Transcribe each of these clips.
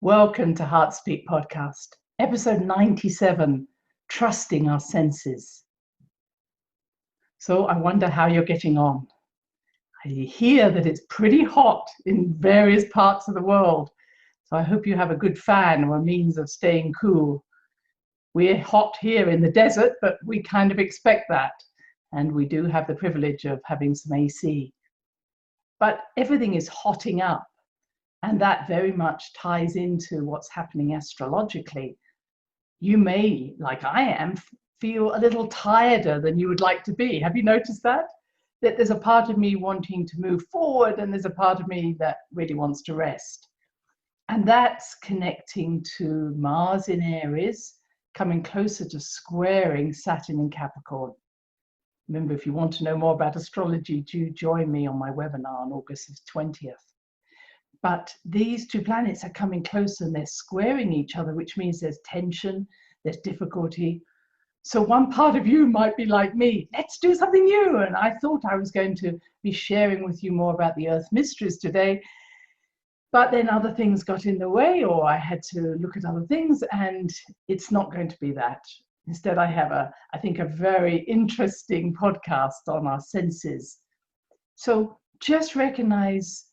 Welcome to Heart Speak Podcast, episode 97, Trusting Our Senses. So I wonder how you're getting on. I hear that it's pretty hot in various parts of the world, so I hope you have a good fan or a means of staying cool. We're hot here in the desert, but we kind of expect that, and we do have the privilege of having some AC. But everything is hotting up. And that very much ties into what's happening astrologically. You may, like I am, feel a little tireder than you would like to be. Have you noticed that? That there's a part of me wanting to move forward and there's a part of me that really wants to rest. And that's connecting to Mars in Aries, coming closer to squaring Saturn in Capricorn. Remember, if you want to know more about astrology, do join me on my webinar on August 20th. But these two planets are coming closer and they're squaring each other, which means there's tension, there's difficulty. So one part of you might be like me, let's do something new. And I thought I was going to be sharing with you more about the Earth mysteries today. But then other things got in the way, or I had to look at other things, and it's not going to be that. Instead, I have I think a very interesting podcast on our senses. So just recognize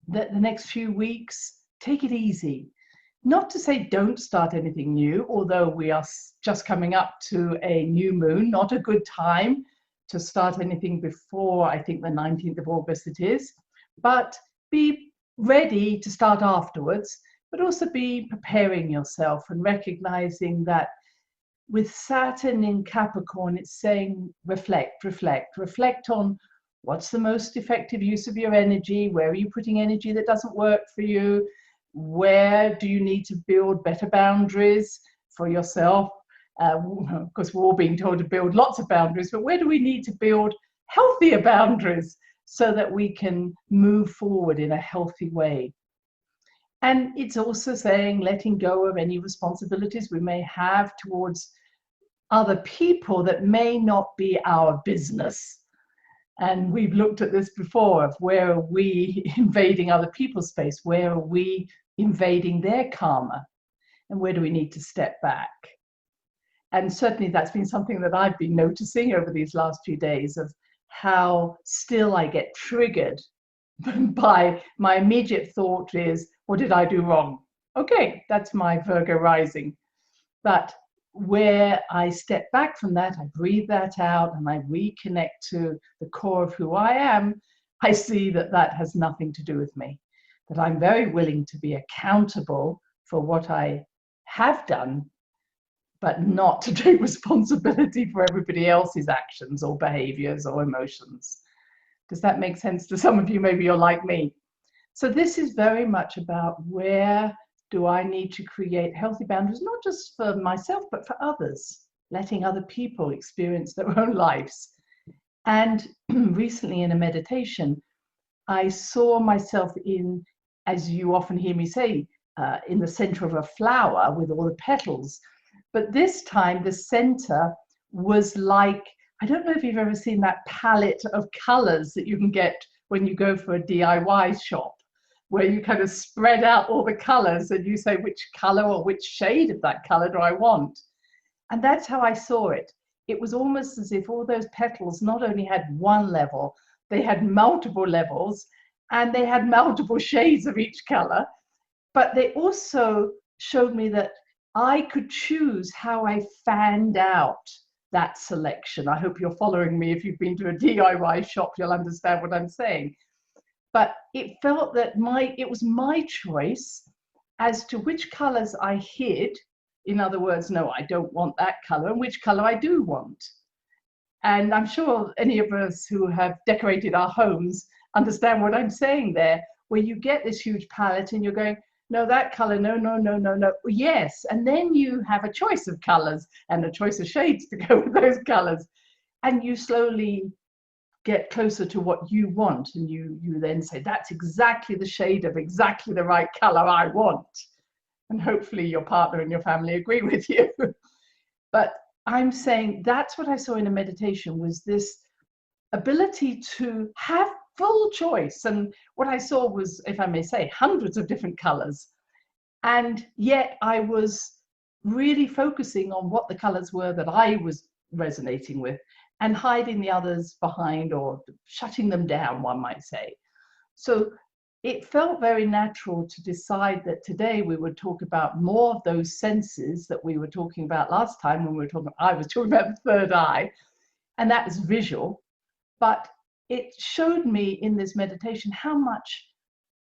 that the next few weeks, take it easy. Not to say don't start anything new, although we are just coming up to a new moon, not a good time to start anything before, I think the 19th of August it is, but be ready to start afterwards, but also be preparing yourself and recognizing that with Saturn in Capricorn, it's saying reflect on what's the most effective use of your energy? Where are you putting energy that doesn't work for you? Where do you need to build better boundaries for yourself? Of course, we're all being told to build lots of boundaries, but where do we need to build healthier boundaries so that we can move forward in a healthy way? And it's also saying letting go of any responsibilities we may have towards other people that may not be our business. And we've looked at this before of where are we invading other people's space? Where are we invading their karma? And where do we need to step back? And certainly that's been something that I've been noticing over these last few days of how still I get triggered by my immediate thought is, what did I do wrong? Okay, that's my Virgo rising. But where I step back from that, I breathe that out and I reconnect to the core of who I am, I see that that has nothing to do with me, that I'm very willing to be accountable for what I have done, but not to take responsibility for everybody else's actions or behaviors or emotions. Does that make sense to some of you? Maybe you're like me. So this is very much about where do I need to create healthy boundaries, not just for myself, but for others, letting other people experience their own lives. And recently in a meditation, I saw myself in, as you often hear me say, in the center of a flower with all the petals. But this time the center was like, I don't know if you've ever seen that palette of colors that you can get when you go for a DIY shop, where you kind of spread out all the colors and you say which color or which shade of that color do I want. And that's how I saw it. It was almost as if all those petals not only had one level, they had multiple levels and they had multiple shades of each color, but they also showed me that I could choose how I fanned out that selection. I hope you're following me. If you've been to a DIY shop, you'll understand what I'm saying. But it felt that it was my choice as to which colors I hid. In other words, no, I don't want that color, and which color I do want. And I'm sure any of us who have decorated our homes understand what I'm saying there, where you get this huge palette and you're going, no, that color, no, yes. And then you have a choice of colors and a choice of shades to go with those colors. And you slowly get closer to what you want, and you then say, that's exactly the shade of exactly the right color I want. And hopefully your partner and your family agree with you. But I'm saying that's what I saw in a meditation, was this ability to have full choice. And what I saw was, if I may say, hundreds of different colors. And yet I was really focusing on what the colors were that I was resonating with, and hiding the others behind, or shutting them down, one might say. So it felt very natural to decide that today we would talk about more of those senses that we were talking about last time when we were talking, I was talking about the third eye, and that was visual. But it showed me in this meditation how much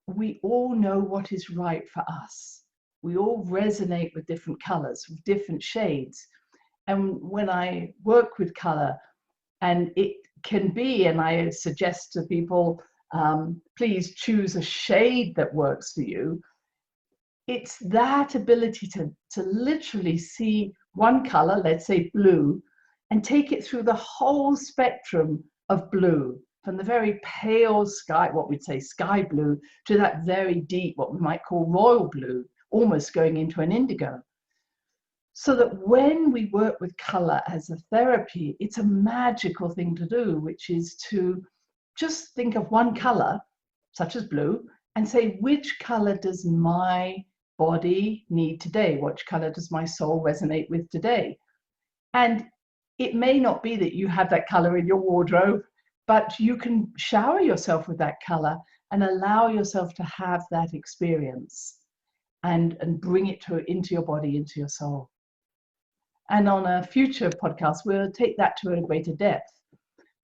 we all know what is right for us. We all resonate with different colors, with different shades. And when I work with color, and it can be, and I suggest to people, please choose a shade that works for you. It's that ability to literally see one color, let's say blue, and take it through the whole spectrum of blue, from the very pale sky, what we'd say sky blue, to that very deep, what we might call royal blue, almost going into an indigo. So that when we work with color as a therapy, it's a magical thing to do, which is to just think of one color, such as blue, and say, which color does my body need today? Which color does my soul resonate with today? And it may not be that you have that color in your wardrobe, but you can shower yourself with that color and allow yourself to have that experience and bring it into your body, into your soul. And on a future podcast, we'll take that to a greater depth.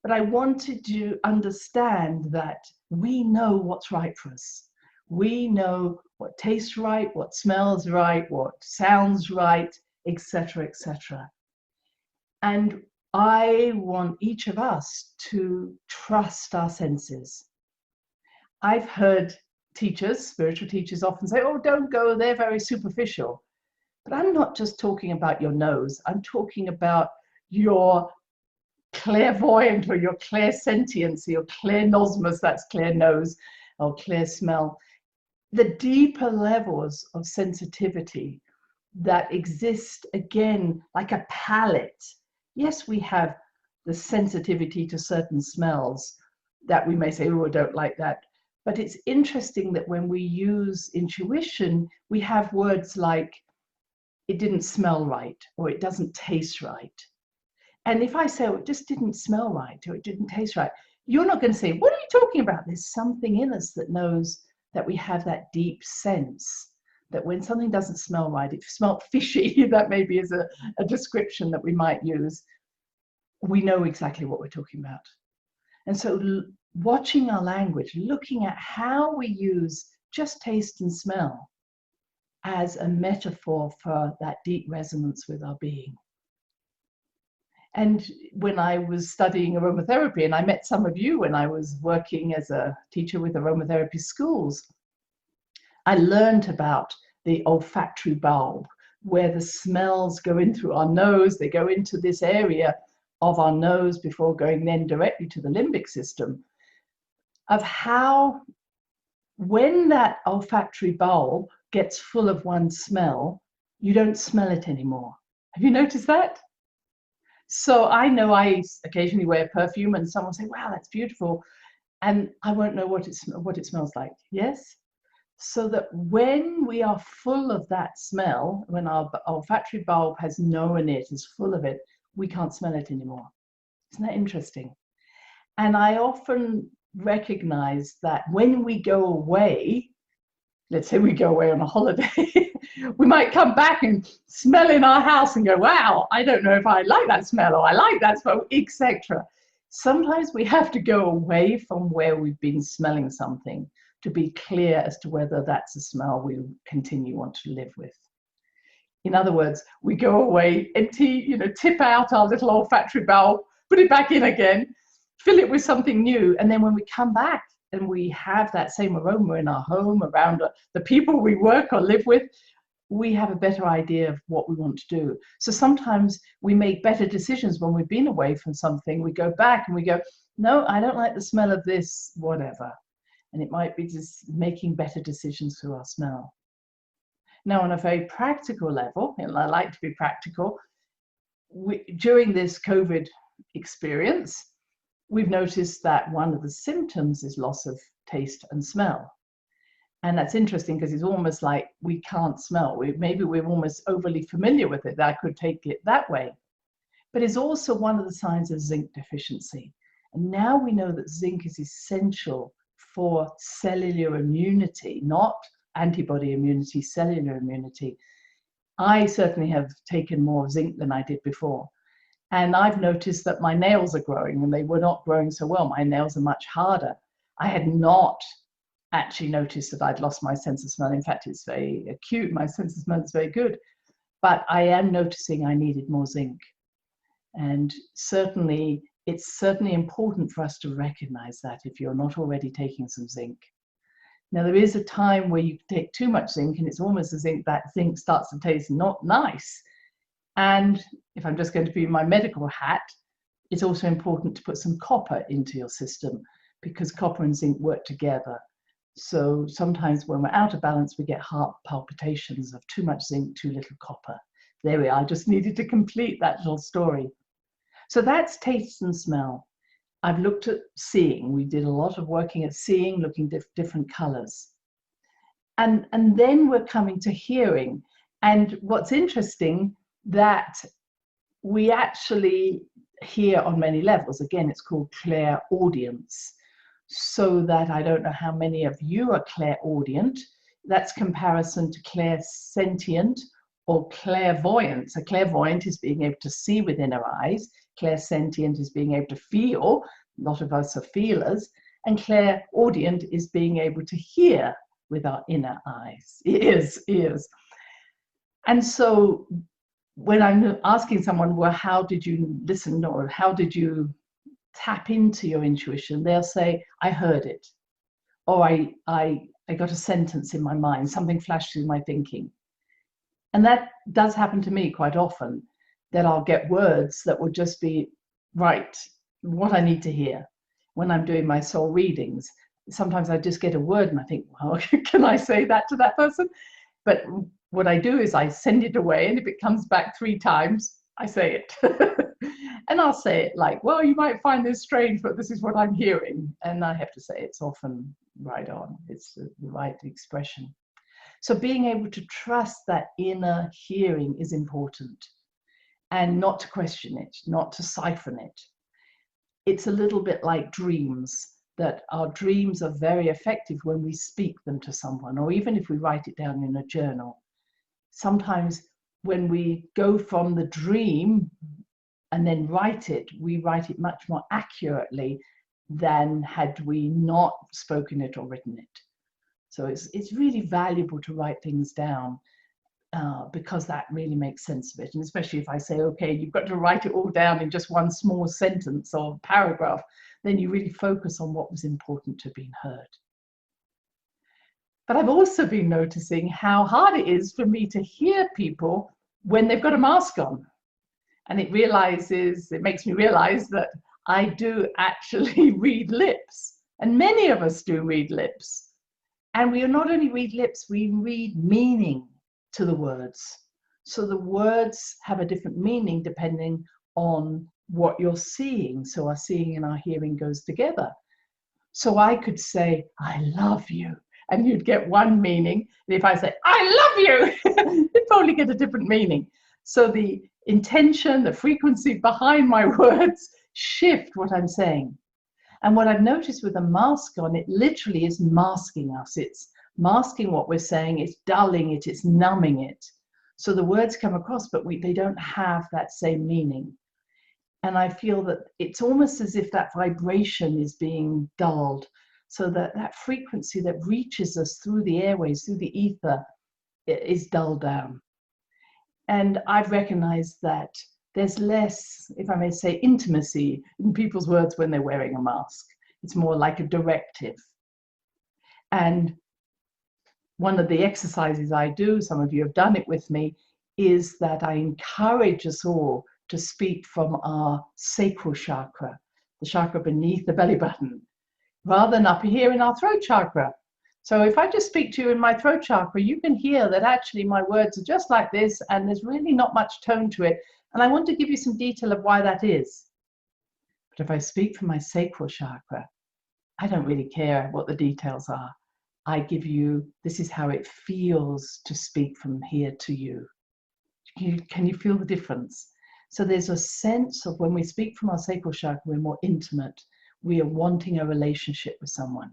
But I wanted you to understand that we know what's right for us. We know what tastes right, what smells right, what sounds right, etc., etc. And I want each of us to trust our senses. I've heard teachers, spiritual teachers, often say, oh, don't go, they're very superficial. But I'm not just talking about your nose. I'm talking about your clairvoyant, or your clairsentience, your clairnosmos, that's clear nose, or clear smell. The deeper levels of sensitivity that exist, again, like a palette. Yes, we have the sensitivity to certain smells that we may say, oh, I don't like that. But it's interesting that when we use intuition, we have words like, it didn't smell right, or it doesn't taste right. And if I say, oh, it just didn't smell right, or it didn't taste right, you're not going to say, what are you talking about? There's something in us that knows that we have that deep sense that when something doesn't smell right, it smelled fishy, that maybe is a description that we might use, we know exactly what we're talking about. And so watching our language, looking at how we use just taste and smell as a metaphor for that deep resonance with our being. And when I was studying aromatherapy, and I met some of you when I was working as a teacher with aromatherapy schools, I learned about the olfactory bulb, where the smells go in through our nose. They go into this area of our nose before going then directly to the limbic system, of how when that olfactory bulb gets full of one smell, you don't smell it anymore. Have you noticed that? So I know I occasionally wear perfume and someone will say, wow, that's beautiful. And I won't know what it smells like. Yes? So that when we are full of that smell, when our olfactory bulb has known it, is full of it, we can't smell it anymore. Isn't that interesting? And I often recognize that when we go away, let's say we go away on a holiday, we might come back and smell in our house and go, wow, I don't know if I like that smell, or I like that smell, etc. Sometimes we have to go away from where we've been smelling something to be clear as to whether that's a smell we want to live with. In other words, we go away, empty, tip out our little olfactory bulb, put it back in again, fill it with something new, and then when we come back and we have that same aroma in our home, around the people we work or live with, we have a better idea of what we want to do. So sometimes we make better decisions when we've been away from something. We go back and we go, no, I don't like the smell of this, whatever. And it might be just making better decisions through our smell. Now, on a very practical level, and I like to be practical, during this COVID experience, we've noticed that one of the symptoms is loss of taste and smell. And that's interesting because it's almost like we can't smell. Maybe we're almost overly familiar with it. I could take it that way. But it's also one of the signs of zinc deficiency. And now we know that zinc is essential for cellular immunity, not antibody immunity, cellular immunity. I certainly have taken more zinc than I did before. And I've noticed that my nails are growing, and they were not growing so well. My nails are much harder. I had not actually noticed that I'd lost my sense of smell. In fact, it's very acute. My sense of smell is very good. But I am noticing I needed more zinc. And certainly, it's certainly important for us to recognize that if you're not already taking some zinc. Now, there is a time where you take too much zinc, and it's almost as if that zinc starts to taste not nice. And if I'm just going to be in my medical hat, it's also important to put some copper into your system, because copper and zinc work together. So sometimes when we're out of balance, we get heart palpitations of too much zinc, too little copper. There we are. I just needed to complete that little story. So that's taste and smell. I've looked at seeing. We did a lot of working at seeing, looking at different colors. And then we're coming to hearing. And what's interesting, that we actually hear on many levels. Again, it's called clairaudience. So that I don't know how many of you are clairaudient. That's comparison to clairsentient or clairvoyance. A clairvoyant is being able to see within our eyes. Clairsentient is being able to feel. A lot of us are feelers. And clairaudient is being able to hear with our inner eyes, ears. And so when I'm asking someone, well, how did you listen, or how did you tap into your intuition, they'll say, I heard it, or I got a sentence in my mind, something flashed through my thinking. And that does happen to me quite often, that I'll get words that will just be right, what I need to hear. When I'm doing my soul readings, sometimes I just get a word and I think, well, can I say that to that person? But what I do is I send it away, and if it comes back 3 times, I say it. And I'll say it like, well, you might find this strange, but this is what I'm hearing. And I have to say it's often right on. It's the right expression. So being able to trust that inner hearing is important, and not to question it, not to siphon it. It's a little bit like dreams, that our dreams are very effective when we speak them to someone, or even if we write it down in a journal. Sometimes when we go from the dream and then write it, we write it much more accurately than had we not spoken it or written it. So it's really valuable to write things down, because that really makes sense of it. And especially if I say, okay, you've got to write it all down in just one small sentence or paragraph, then you really focus on what was important to be heard. But I've also been noticing how hard it is for me to hear people when they've got a mask on. And it makes me realize that I do actually read lips. And many of us do read lips. And we not only read lips, we read meaning to the words. So the words have a different meaning depending on what you're seeing. So our seeing and our hearing goes together. So I could say, I love you, and you'd get one meaning. And if I say, I love you, you'd probably get a different meaning. So the intention, the frequency behind my words shift what I'm saying. And what I've noticed with a mask on, it literally is masking us. It's masking what we're saying, it's dulling it, it's numbing it. So the words come across, but they don't have that same meaning. And I feel that it's almost as if that vibration is being dulled, so that that frequency that reaches us through the airways, through the ether, is dulled down. And I've recognized that there's less, if I may say, intimacy in people's words when they're wearing a mask. It's more like a directive. And one of the exercises I do, some of you have done it with me, is that I encourage us all to speak from our sacral chakra, the chakra beneath the belly button, rather than up here in our throat chakra. So if I just speak to you in my throat chakra, you can hear that actually my words are just like this, and there's really not much tone to it. And I want to give you some detail of why that is. But if I speak from my sacral chakra, I don't really care what the details are. I give you, this is how it feels to speak from here to you. Can you feel the difference? So there's a sense of when we speak from our sacral chakra, we're more intimate. We are wanting a relationship with someone.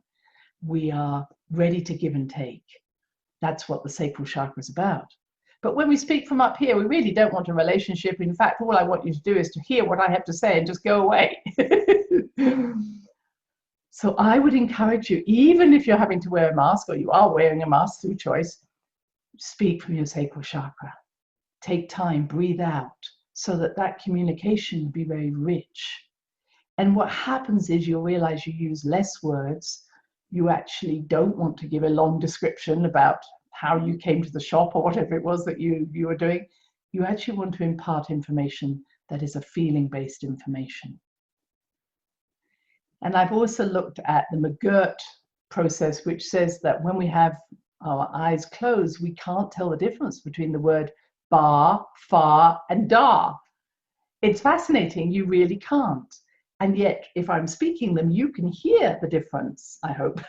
We are ready to give and take. That's what the sacral chakra is about. But when we speak from up here, we really don't want a relationship. In fact, all I want you to do is to hear what I have to say and just go away. So I would encourage you, even if you're having to wear a mask or you are wearing a mask through choice, speak from your sacral chakra. Take time, breathe out, so that that communication will be very rich. And what happens is you'll realize you use less words. You actually don't want to give a long description about how you came to the shop or whatever it was that you were doing. You actually want to impart information that is a feeling-based information. And I've also looked at the McGirt process, which says that when we have our eyes closed, we can't tell the difference between the word bar, far, and da. It's fascinating, you really can't. And yet, if I'm speaking them, you can hear the difference, I hope.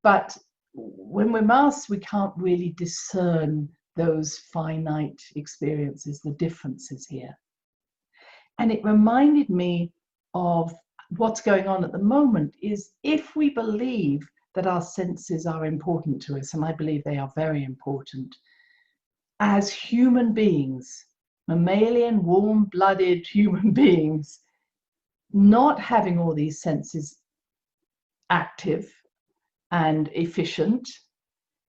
But when we're masked, we can't really discern those finite experiences, the differences here. And it reminded me of what's going on at the moment is if we believe that our senses are important to us, and I believe they are very important, as human beings, mammalian, warm-blooded human beings, not having all these senses active and efficient,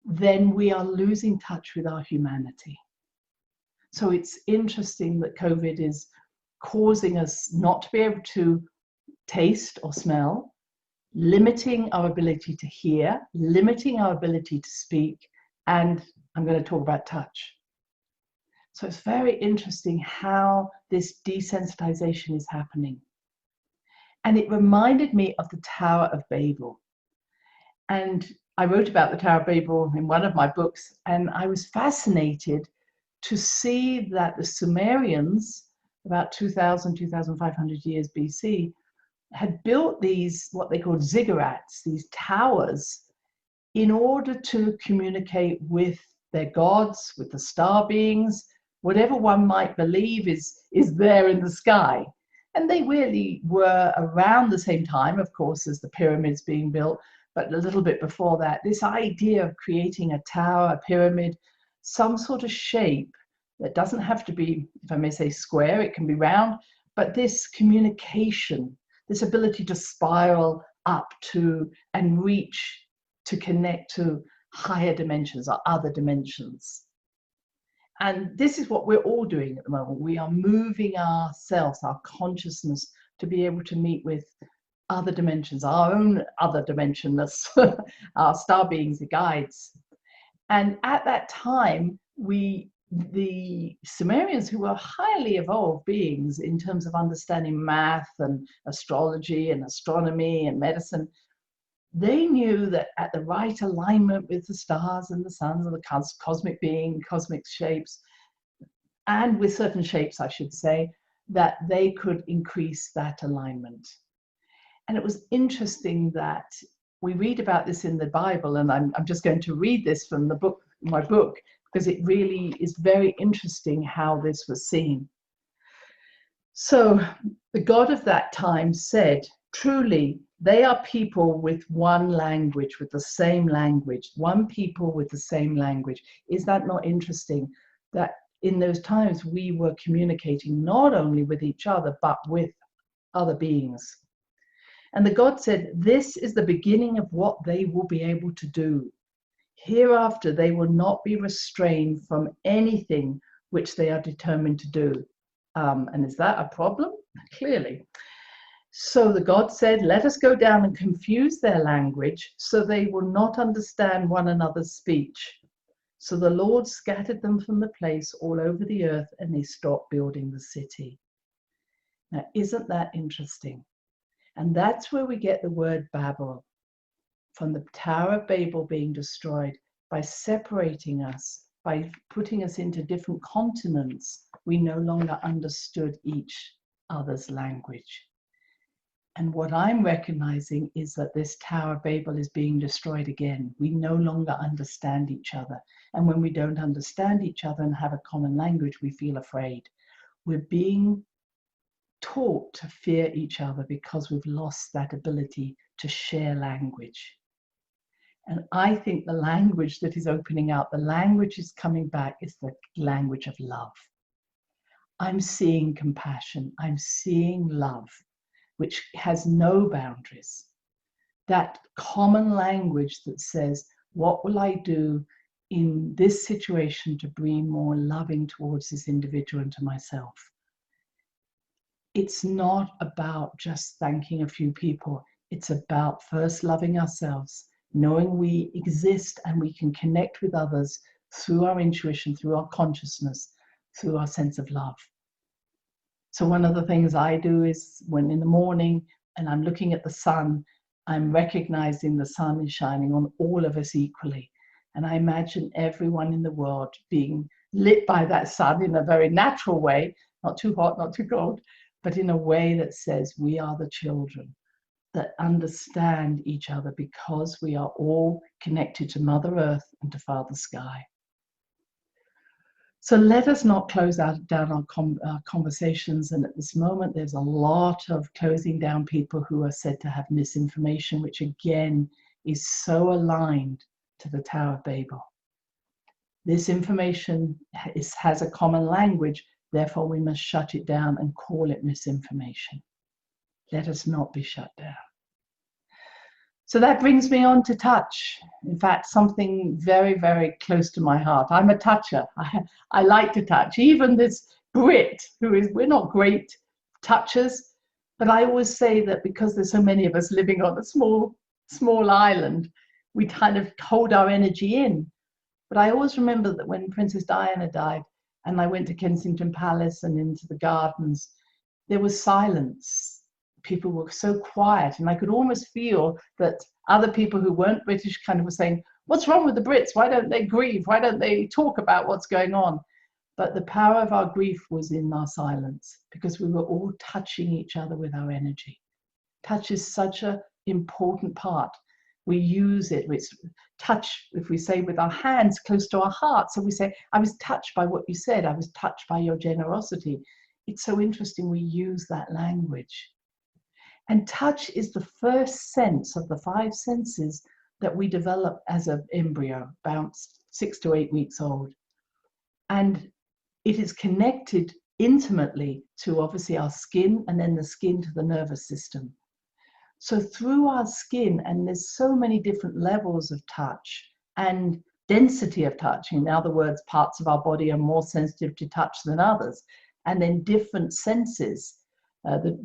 then we are losing touch with our humanity. So it's interesting that COVID is causing us not to be able to taste or smell, limiting our ability to hear, limiting our ability to speak, and I'm going to talk about touch. So it's very interesting how this desensitization is happening. And it reminded me of the Tower of Babel. And I wrote about the Tower of Babel in one of my books, and I was fascinated to see that the Sumerians, about 2,000, 2,500 years BC, had built these, what they called ziggurats, these towers, in order to communicate with their gods, with the star beings, whatever one might believe is there in the sky. And they really were around the same time, of course, as the pyramids being built, but a little bit before that, this idea of creating a tower, a pyramid, some sort of shape that doesn't have to be, if I may say, square, it can be round, but this communication, this ability to spiral up to and reach to connect to higher dimensions or other dimensions. And this is what we're all doing at the moment. We are moving ourselves, our consciousness, to be able to meet with other dimensions, our own other dimensionness, our star beings, the guides. And at that time, the Sumerians, who were highly evolved beings in terms of understanding math and astrology and astronomy and medicine, they knew that at the right alignment with the stars and the suns and the cosmic being, cosmic shapes, and with certain shapes, I should say, that they could increase that alignment. And it was interesting that we read about this in the Bible, and I'm just going to read this from the book, my book, because it really is very interesting how this was seen. So the God of that time said, truly, they are people with one language, with the same language, one people with the same language. Is that not interesting? That in those times we were communicating not only with each other, but with other beings. And the God said, this is the beginning of what they will be able to do. Hereafter, they will not be restrained from anything which they are determined to do. And is that a problem? Clearly. So the God said, let us go down and confuse their language so they will not understand one another's speech. So the Lord scattered them from the place all over the earth, and they stopped building the city. Now, isn't that interesting? And that's where we get the word Babel, from the Tower of Babel being destroyed. By separating us, by putting us into different continents, we no longer understood each other's language. And what I'm recognizing is that this Tower of Babel is being destroyed again. We no longer understand each other. And when we don't understand each other and have a common language, we feel afraid. We're being taught to fear each other because we've lost that ability to share language. And I think the language that is opening out, the language is coming back, is the language of love. I'm seeing compassion. I'm seeing love, which has no boundaries. That common language that says, what will I do in this situation to be more loving towards this individual and to myself? It's not about just thanking a few people. It's about first loving ourselves, knowing we exist and we can connect with others through our intuition, through our consciousness, through our sense of love. So one of the things I do is when in the morning and I'm looking at the sun, I'm recognizing the sun is shining on all of us equally. And I imagine everyone in the world being lit by that sun in a very natural way, not too hot, not too cold, but in a way that says we are the children that understand each other because we are all connected to Mother Earth and to Father Sky. So let us not close down our conversations. And at this moment, there's a lot of closing down people who are said to have misinformation, which again is so aligned to the Tower of Babel. This information has a common language, therefore we must shut it down and call it misinformation. Let us not be shut down. So that brings me on to touch. In fact, something very, very close to my heart. I'm a toucher. I like to touch. Even this Brit, we're not great touchers, but I always say that because there's so many of us living on a small island, we kind of hold our energy in. But I always remember that when Princess Diana died, and I went to Kensington Palace and into the gardens, there was silence. People were so quiet, and I could almost feel that other people who weren't British kind of were saying, what's wrong with the Brits? Why don't they grieve? Why don't they talk about what's going on? But the power of our grief was in our silence, because we were all touching each other with our energy. Touch is such an important part. We use it. It's touch, if we say with our hands close to our heart. So we say, I was touched by what you said. I was touched by your generosity. It's so interesting we use that language. And touch is the first sense of the 5 senses that we develop as an embryo, about 6 to 8 weeks old. And it is connected intimately to obviously our skin, and then the skin to the nervous system. So through our skin, and there's so many different levels of touch and density of touch. In other words, parts of our body are more sensitive to touch than others. And then different senses.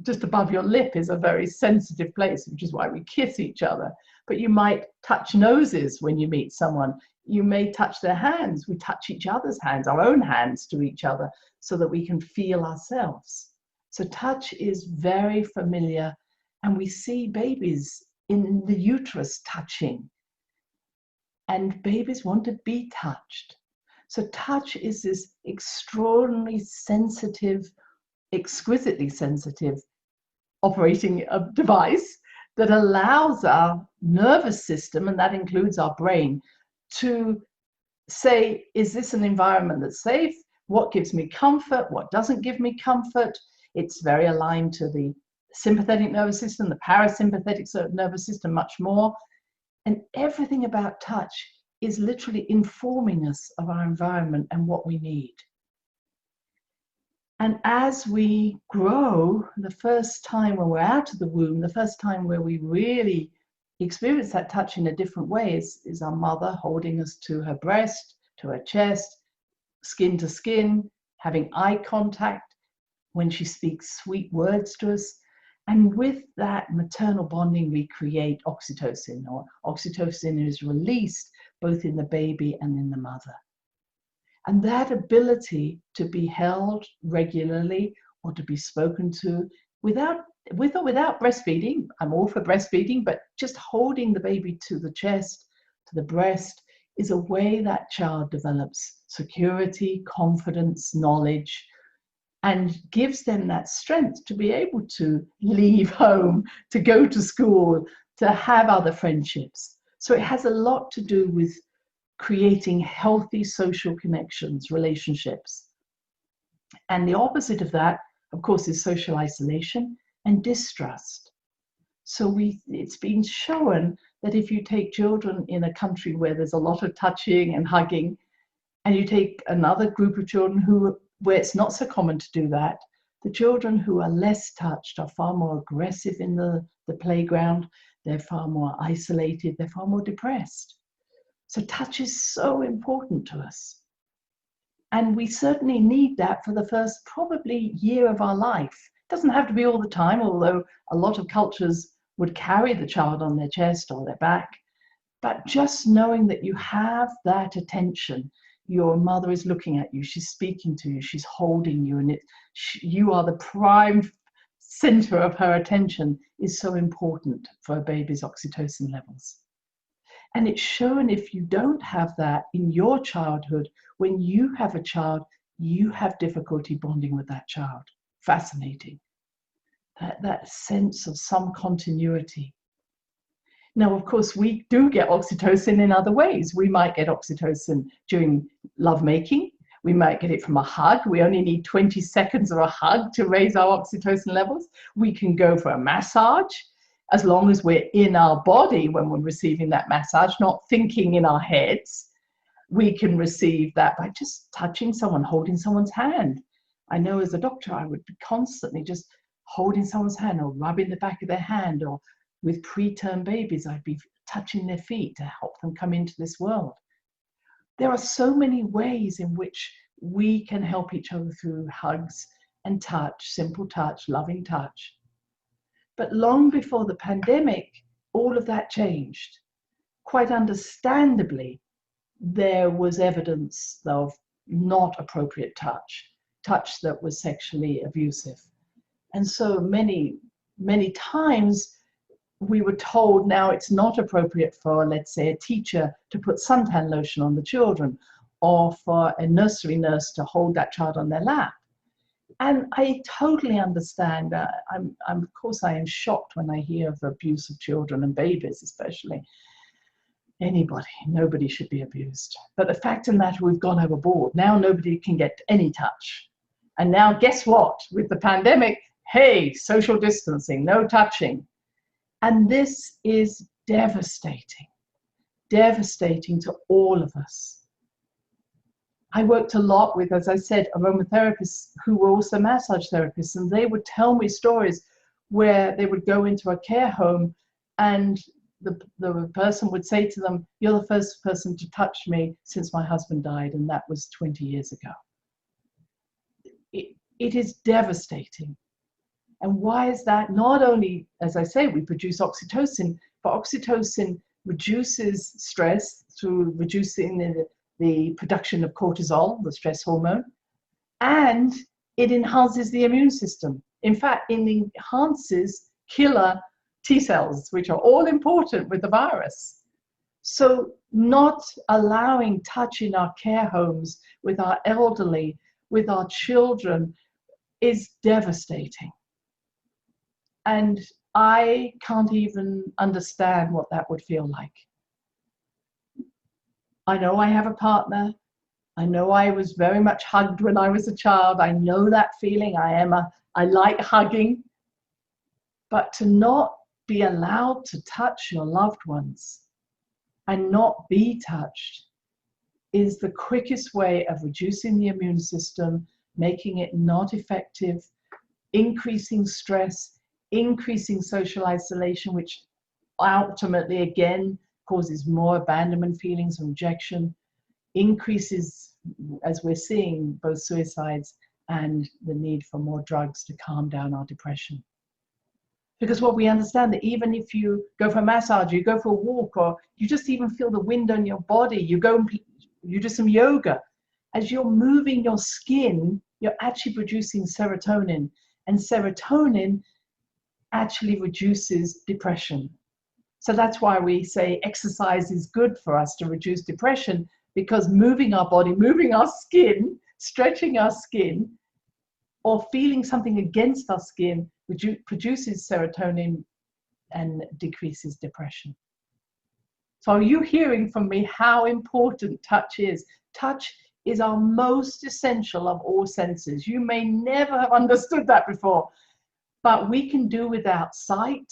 Just above your lip is a very sensitive place, which is why we kiss each other. But you might touch noses when you meet someone. You may touch their hands. We touch each other's hands, our own hands to each other, so that we can feel ourselves. So touch is very familiar, and we see babies in the uterus touching, and babies want to be touched. So touch is this extraordinarily sensitive, exquisitely sensitive operating device that allows our nervous system, and that includes our brain, to say, is this an environment that's safe? What gives me comfort? What doesn't give me comfort? It's very aligned to the sympathetic nervous system, the parasympathetic nervous system, much more. And everything about touch is literally informing us of our environment and what we need. And as we grow, the first time when we're out of the womb, the first time where we really experience that touch in a different way is our mother holding us to her breast, to her chest, skin to skin, having eye contact, when she speaks sweet words to us. And with that maternal bonding, we create oxytocin, or oxytocin is released both in the baby and in the mother. And that ability to be held regularly or to be spoken to with or without breastfeeding, I'm all for breastfeeding, but just holding the baby to the chest, to the breast, is a way that child develops security, confidence, knowledge, and gives them that strength to be able to leave home, to go to school, to have other friendships. So it has a lot to do with creating healthy social connections, relationships. And the opposite of that, of course, is social isolation and distrust. So it's been shown that if you take children in a country where there's a lot of touching and hugging, and you take another group of children where it's not so common to do that, the children who are less touched are far more aggressive in the playground, they're far more isolated, they're far more depressed. So touch is so important to us. And we certainly need that for the first probably year of our life. It doesn't have to be all the time, although a lot of cultures would carry the child on their chest or their back. But just knowing that you have that attention, your mother is looking at you, she's speaking to you, she's holding you, and you are the prime center of her attention, is so important for a baby's oxytocin levels. And it's shown if you don't have that in your childhood, when you have a child, you have difficulty bonding with that child. Fascinating. That sense of some continuity. Now, of course, we do get oxytocin in other ways. We might get oxytocin during lovemaking. We might get it from a hug. We only need 20 seconds of a hug to raise our oxytocin levels. We can go for a massage, as long as we're in our body when we're receiving that massage, not thinking in our heads. We can receive that by just touching someone, holding someone's hand. I know as a doctor, I would be constantly just holding someone's hand or rubbing the back of their hand, or with preterm babies, I'd be touching their feet to help them come into this world. There are so many ways in which we can help each other through hugs and touch, simple touch, loving touch. But long before the pandemic, all of that changed. Quite understandably, there was evidence of not appropriate touch that was sexually abusive. And so many times we were told now it's not appropriate for, let's say, a teacher to put suntan lotion on the children, or for a nursery nurse to hold that child on their lap. And I totally understand. Of course, I am shocked when I hear of abuse of children and babies, especially. Nobody should be abused. But the fact of the matter, we've gone overboard. Now nobody can get any touch. And now guess what? With the pandemic, hey, social distancing, no touching. And this is devastating to all of us. I worked a lot with, as I said, aromatherapists who were also massage therapists, and they would tell me stories where they would go into a care home and the person would say to them, "You're the first person to touch me since my husband died," and that was 20 years ago. It is devastating. And why is that? Not only, as I say, we produce oxytocin, but oxytocin reduces stress through reducing the production of cortisol, the stress hormone, and it enhances the immune system. In fact, it enhances killer T cells, which are all important with the virus. So not allowing touch in our care homes, with our elderly, with our children, is devastating. And I can't even understand what that would feel like. I know I have a partner. I know I was very much hugged when I was a child. I know that feeling. I like hugging. But to not be allowed to touch your loved ones and not be touched is the quickest way of reducing the immune system, making it not effective, increasing stress, increasing social isolation, which ultimately again causes more abandonment feelings and rejection, increases, as we're seeing, both suicides and the need for more drugs to calm down our depression. Because what we understand, that even if you go for a massage, you go for a walk, or you just even feel the wind on your body, you do some yoga, as you're moving your skin, you're actually producing serotonin, and serotonin actually reduces depression. So that's why we say exercise is good for us to reduce depression, because moving our body, moving our skin, stretching our skin, or feeling something against our skin, which produces serotonin and decreases depression. So are you hearing from me how important touch is? Touch is our most essential of all senses. You may never have understood that before, but we can do without sight,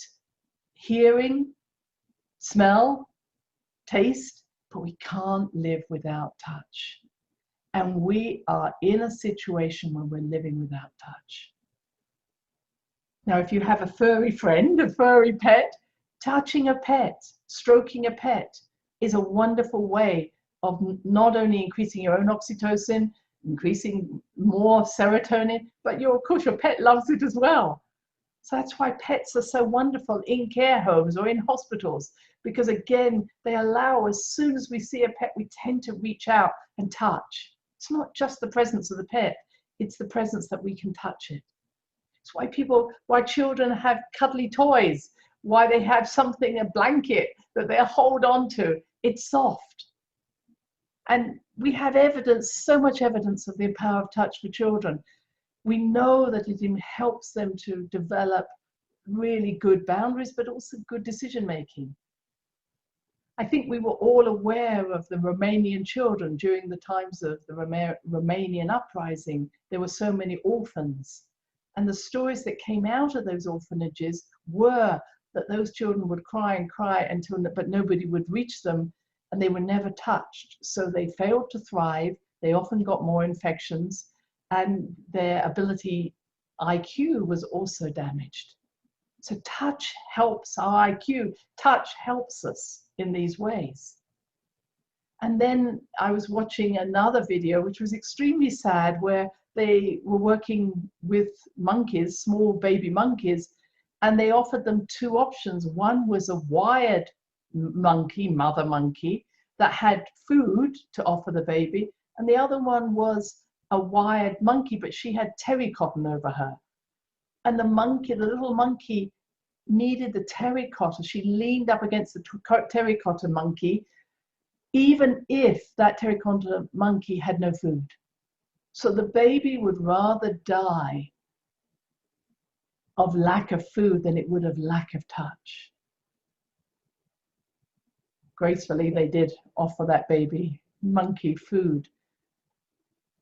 hearing, smell, taste, but we can't live without touch. And we are in a situation where we're living without touch. Now, if you have a furry friend, a furry pet, touching a pet, stroking a pet is a wonderful way of not only increasing your own oxytocin, increasing more serotonin, but of course your pet loves it as well. So that's why pets are so wonderful in care homes or in hospitals, because again, they allow, as soon as we see a pet, we tend to reach out and touch. It's not just the presence of the pet, it's the presence that we can touch it. It's why children have cuddly toys, why they have something, a blanket that they hold on to. It's soft. And we have evidence, so much evidence of the power of touch for children. We know that it helps them to develop really good boundaries, but also good decision making. I think we were all aware of the Romanian children during the times of the Romanian uprising. There were so many orphans. And the stories that came out of those orphanages were that those children would cry and cry but nobody would reach them, and they were never touched. So they failed to thrive. They often got more infections, and their ability, IQ, was also damaged. So touch helps our IQ. Touch helps us in these ways. And then I was watching another video, which was extremely sad, where they were working with monkeys, small baby monkeys, and they offered them two options. One was a wired monkey, mother monkey, that had food to offer the baby, and the other one was a wired monkey, but she had terracotta over her. And the little monkey needed the terracotta. She leaned up against the terracotta monkey, even if that terracotta monkey had no food. So the baby would rather die of lack of food than it would of lack of touch. Gracefully, they did offer that baby monkey food.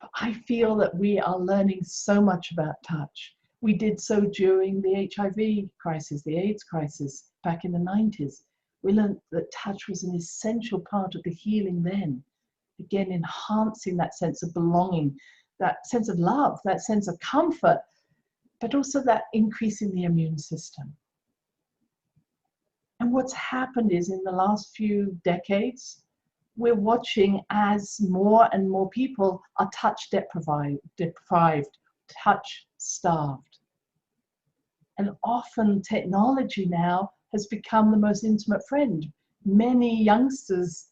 But I feel that we are learning so much about touch. We did so during the HIV crisis, the AIDS crisis back in the 90s. We learned that touch was an essential part of the healing then. Again, enhancing that sense of belonging, that sense of love, that sense of comfort, but also that increasing the immune system. And what's happened is, in the last few decades, we're watching as more and more people are touch deprived, touch starved. And often technology now has become the most intimate friend. Many youngsters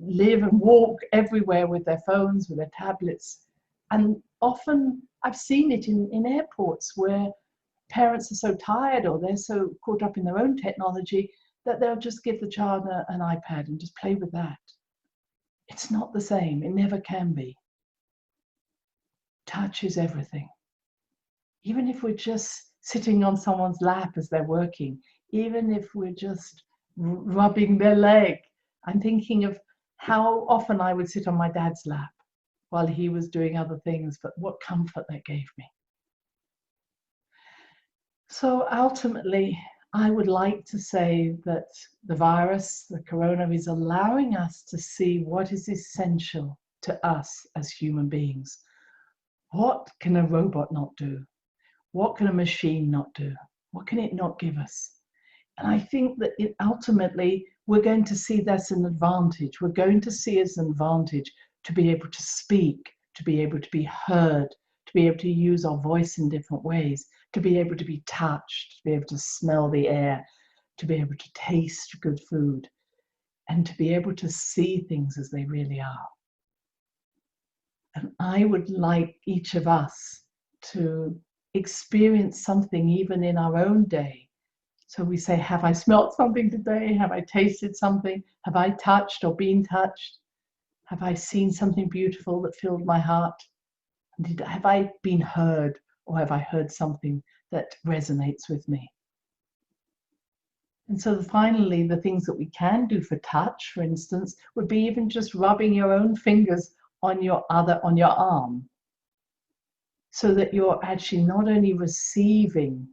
live and walk everywhere with their phones, with their tablets. And often I've seen it in airports where parents are so tired or they're so caught up in their own technology that they'll just give the child an iPad and just play with that. It's not the same. It never can be. Touch is everything. Even if we're just sitting on someone's lap as they're working, even if we're just rubbing their leg. I'm thinking of how often I would sit on my dad's lap while he was doing other things, but what comfort that gave me. So ultimately, I would like to say that the virus, the corona, is allowing us to see what is essential to us as human beings. What can a robot not do? What can a machine not do? What can it not give us? And I think that ultimately, we're going to see that's an advantage. We're going to see as an advantage to be able to speak, to be able to be heard, to be able to use our voice in different ways, to be able to be touched, to be able to smell the air, to be able to taste good food, and to be able to see things as they really are. And I would like each of us to experience something even in our own day. So we say, have I smelt something today? Have I tasted something? Have I touched or been touched? Have I seen something beautiful that filled my heart? Have I been heard, or have I heard something that resonates with me? And so finally, the things that we can do for touch, for instance, would be even just rubbing your own fingers on your arm, so that you're actually not only receiving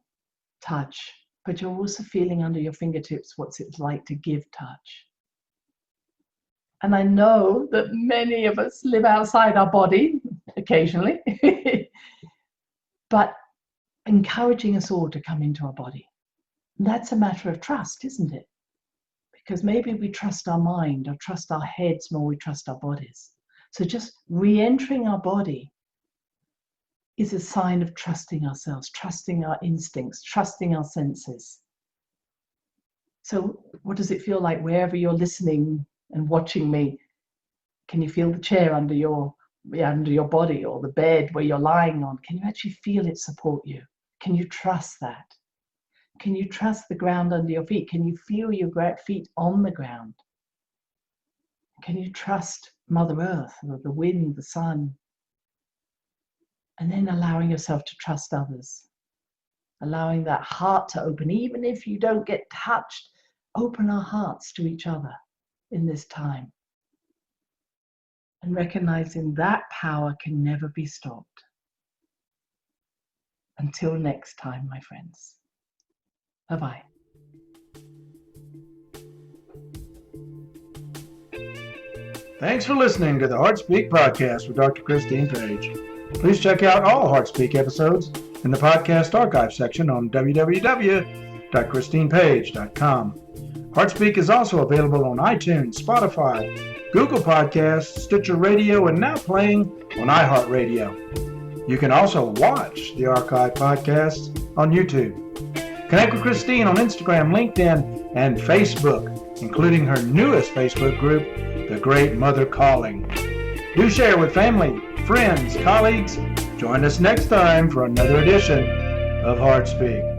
touch, but you're also feeling under your fingertips what's it like to give touch. And I know that many of us live outside our body occasionally, but encouraging us all to come into our body. And that's a matter of trust, isn't it? Because maybe we trust our mind or trust our heads more, we trust our bodies. So just re-entering our body is a sign of trusting ourselves, trusting our instincts, trusting our senses. So what does it feel like wherever you're listening and watching me? Can you feel the chair under your body, or the bed where you're lying on? Can you actually feel it support you? Can you trust that? Can you trust the ground under your feet? Can you feel your feet on the ground? Can you trust Mother Earth, or the wind, the sun? And then allowing yourself to trust others. Allowing that heart to open, even if you don't get touched. Open our hearts to each other in this time. And recognizing that power can never be stopped. Until next time, my friends. Bye-bye. Thanks for listening to the HeartSpeak podcast with Dr. Christine Page. Please check out all HeartSpeak episodes in the podcast archive section on www.christinepage.com. HeartSpeak is also available on iTunes, Spotify, Google Podcasts, Sticher Radio, and now playing on iHeart Radio. You can also watch the archive podcasts on YouTube. Connect with Christine on Instagram, LinkedIn, and Facebook, including her newest Facebook group, The Great Mother Calling. Do share with family, friends, colleagues. Join us next time for another edition of HeartSpeak.